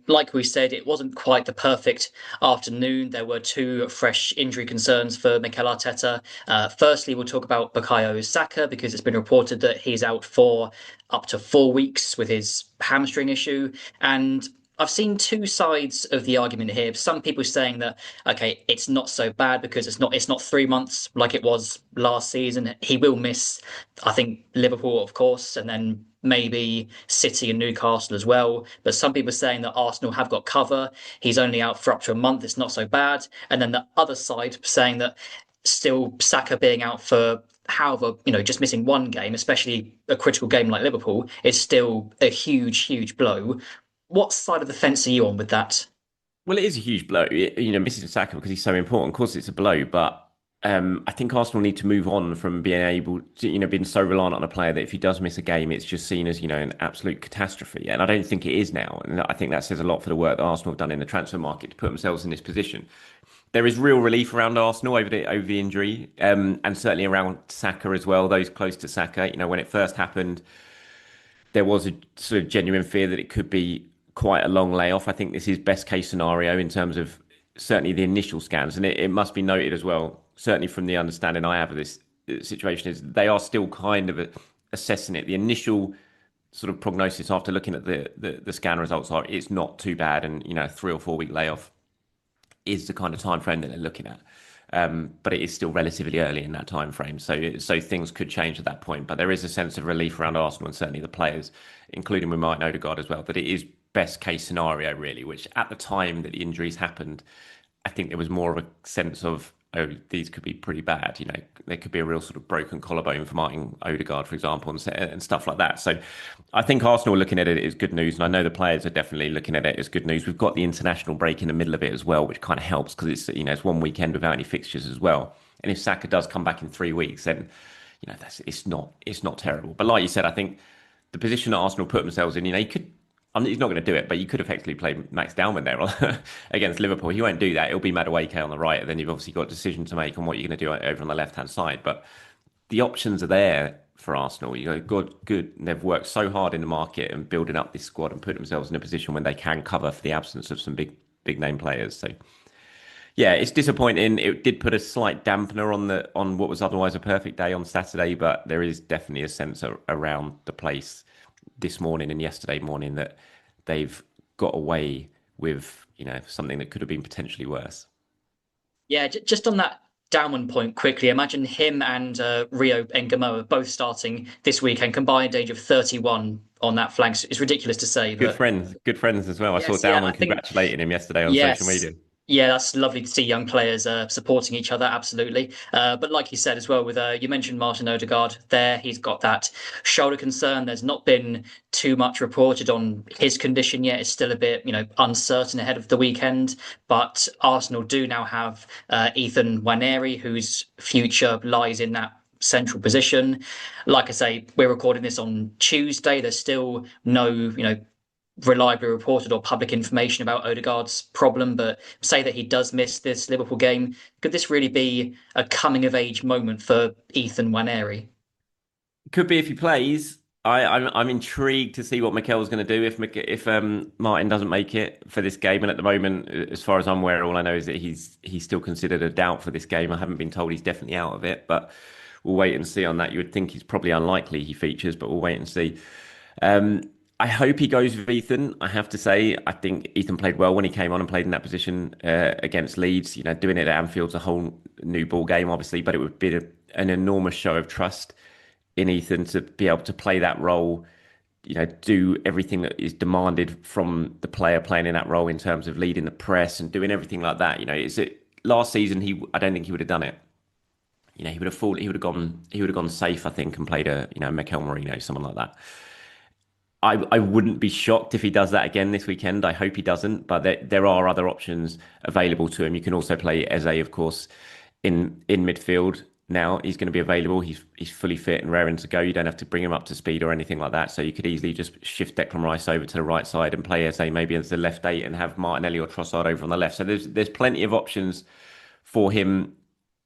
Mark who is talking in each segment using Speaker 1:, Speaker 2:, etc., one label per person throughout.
Speaker 1: like we said, it wasn't quite the perfect afternoon. There were two fresh injury concerns for Mikel Arteta. Firstly, we'll talk about Bukayo Saka because it's been reported that he's out for up to 4 weeks with his hamstring issue. And I've seen two sides of the argument here. Some people saying that okay, it's not so bad because it's not 3 months like it was last season. He will miss, I think, Liverpool, of course, and then maybe City and Newcastle as well. But some people are saying that Arsenal have got cover. He's only out for up to a month. It's not so bad. And then the other side saying that still Saka being out for however, just missing one game, especially a critical game like Liverpool, is still a huge, huge blow. What side of the fence are you on with that?
Speaker 2: Well, it is a huge blow, missing Saka because he's so important. Of course, it's a blow, but I think Arsenal need to move on from being able to, being so reliant on a player that if he does miss a game, it's just seen as, an absolute catastrophe. And I don't think it is now. And I think that says a lot for the work that Arsenal have done in the transfer market to put themselves in this position. There is real relief around Arsenal over the injury, and certainly around Saka as well. Those close to Saka, when it first happened, there was a sort of genuine fear that it could be quite a long layoff. I think this is best case scenario in terms of certainly the initial scans. And it must be noted as well, certainly from the understanding I have of this situation, is they are still kind of assessing it. The initial sort of prognosis after looking at the scan results are it's not too bad. And, 3 or 4 week layoff is the kind of time frame that they're looking at. But it is still relatively early in that time frame, so things could change at that point. But there is a sense of relief around Arsenal and certainly the players, including with Martin Odegaard as well, that it is best case scenario really. Which at the time that the injuries happened, I think there was more of a sense of these could be pretty bad. There could be a real sort of broken collarbone for Martin Odegaard, for example, and stuff like that. So I think Arsenal are looking at it as good news, and I know the players are definitely looking at it as good news. We've got the international break in the middle of it as well, which kind of helps because it's one weekend without any fixtures as well. And if Saka does come back in 3 weeks, then it's not terrible. But like you said, I think the position that Arsenal put themselves in, he could. He's not going to do it, but you could effectively play Max Dowman there against Liverpool. He won't do that. It'll be Madueke on the right, and then you've obviously got a decision to make on what you're going to do over on the left-hand side. But the options are there for Arsenal. Good. They've worked so hard in the market and building up this squad and put themselves in a position when they can cover for the absence of some big name players. So yeah, it's disappointing. It did put a slight dampener on what was otherwise a perfect day on Saturday, but there is definitely a sense around the place this morning and yesterday morning that they've got away with, something that could have been potentially worse.
Speaker 1: Yeah, just on that Downman point quickly, imagine him and Rio Ngamoa both starting this weekend, combined age of 31 on that flank. It's ridiculous to say, but
Speaker 2: Good friends as well. I saw
Speaker 1: yes, yeah, I
Speaker 2: Downman
Speaker 1: think
Speaker 2: congratulating him yesterday on social
Speaker 1: yes.
Speaker 2: media.
Speaker 1: Yeah, that's lovely to see young players supporting each other, absolutely. But like you said as well, with you mentioned Martin Odegaard there, he's got that shoulder concern. There's not been too much reported on his condition yet. It's still a bit, uncertain ahead of the weekend. But Arsenal do now have Ethan Nwaneri, whose future lies in that central position. Like I say, we're recording this on Tuesday. There's still no, reliably reported or public information about Odegaard's problem, but say that he does miss this Liverpool game. Could this really be a coming of age moment for Ethan Nwaneri?
Speaker 2: Could be if he plays. I'm intrigued to see what Mikel's going to do if Martin doesn't make it for this game. And at the moment, as far as I'm aware, all I know is that he's still considered a doubt for this game. I haven't been told he's definitely out of it, but we'll wait and see on that. You would think he's probably unlikely he features, but we'll wait and see. I hope he goes with Ethan. I have to say, I think Ethan played well when he came on and played in that position against Leeds. Doing it at Anfield's a whole new ball game, obviously, but it would be an enormous show of trust in Ethan to be able to play that role. Do everything that is demanded from the player playing in that role in terms of leading the press and doing everything like that. Last season I don't think he would have done it. He would have gone safe, I think, and played Mikel Merino, someone like that. I wouldn't be shocked if he does that again this weekend. I hope he doesn't, but there are other options available to him. You can also play Eze, of course, in midfield. Now he's going to be available. He's fully fit and raring to go. You don't have to bring him up to speed or anything like that. So you could easily just shift Declan Rice over to the right side and play Eze maybe as the left eight and have Martinelli or Trossard over on the left. So there's plenty of options for him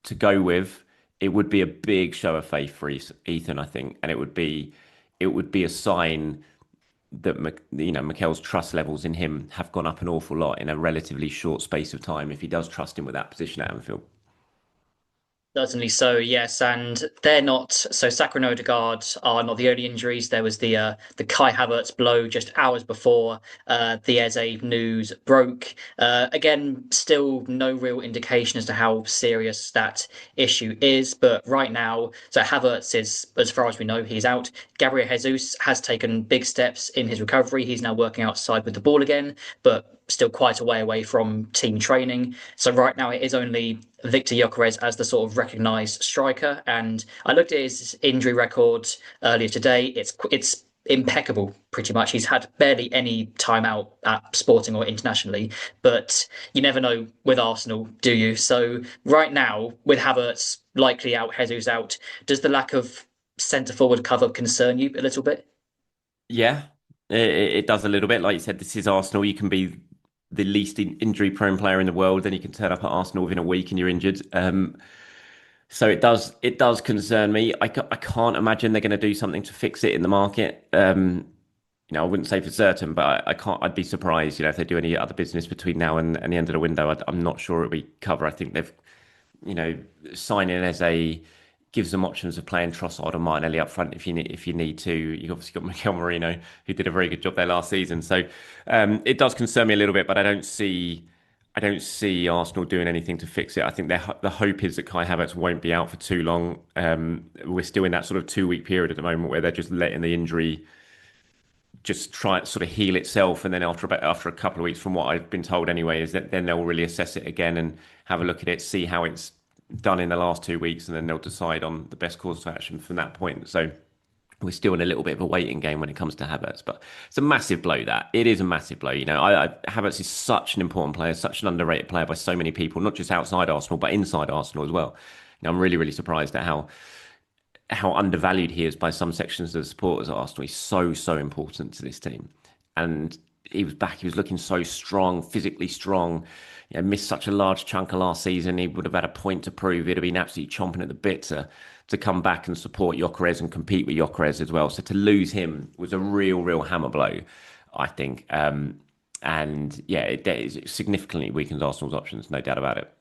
Speaker 2: to go with. It would be a big show of faith for Ethan, I think, and it would be a sign that Mikel's trust levels in him have gone up an awful lot in a relatively short space of time if he does trust him with that position at Anfield.
Speaker 1: Certainly so, yes, and they're not. So Saka and Odegaard are not the only injuries. There was the Kai Havertz blow just hours before the Eze news broke. Again, still no real indication as to how serious that issue is. But right now, so Havertz is, as far as we know, he's out. Gabriel Jesus has taken big steps in his recovery. He's now working outside with the ball again, but still quite a way away from team training. So right now it is only Victor Gyökeres as the sort of recognised striker. And I looked at his injury record earlier today. It's impeccable, pretty much. He's had barely any time out at Sporting or internationally, but you never know with Arsenal, do you? So right now, with Havertz likely out, Jesus out, does the lack of centre forward cover concern you a little bit?
Speaker 2: Yeah, it does a little bit. Like you said, this is Arsenal. You can be the least injury prone player in the world, then you can turn up at Arsenal within a week and you're injured. So it does concern me. I can't imagine they're going to do something to fix it in the market. I wouldn't say for certain, but I can't. I'd be surprised, if they do any other business between now and the end of the window. I'm not sure it'll be cover. I think they've, signing as a gives them options of playing Trossard or Martinelli up front if you need to. You've obviously got Mikel Merino, who did a very good job there last season. So it does concern me a little bit, but I don't see Arsenal doing anything to fix it. I think the hope is that Kai Havertz won't be out for too long. We're still in that sort of 2 week period at the moment where they're just letting the injury just try sort of heal itself, and then after a couple of weeks, from what I've been told anyway, is that then they'll really assess it again and have a look at it, see how it's done in the last 2 weeks, and then they'll decide on the best course of action from that point. So we're still in a little bit of a waiting game when it comes to Havertz, but it's a massive blow. That it is a massive blow. Havertz is such an important player, such an underrated player by so many people, not just outside Arsenal but inside Arsenal as well. I'm really, really surprised at how undervalued he is by some sections of the supporters at Arsenal. He's so important to this team, and he was back. He was looking so strong, physically strong. Missed such a large chunk of last season. He would have had a point to prove. He'd have been absolutely chomping at the bit to come back and support Gyökeres and compete with Gyökeres as well. So to lose him was a real hammer blow, I think. And yeah, it significantly weakens Arsenal's options, no doubt about it.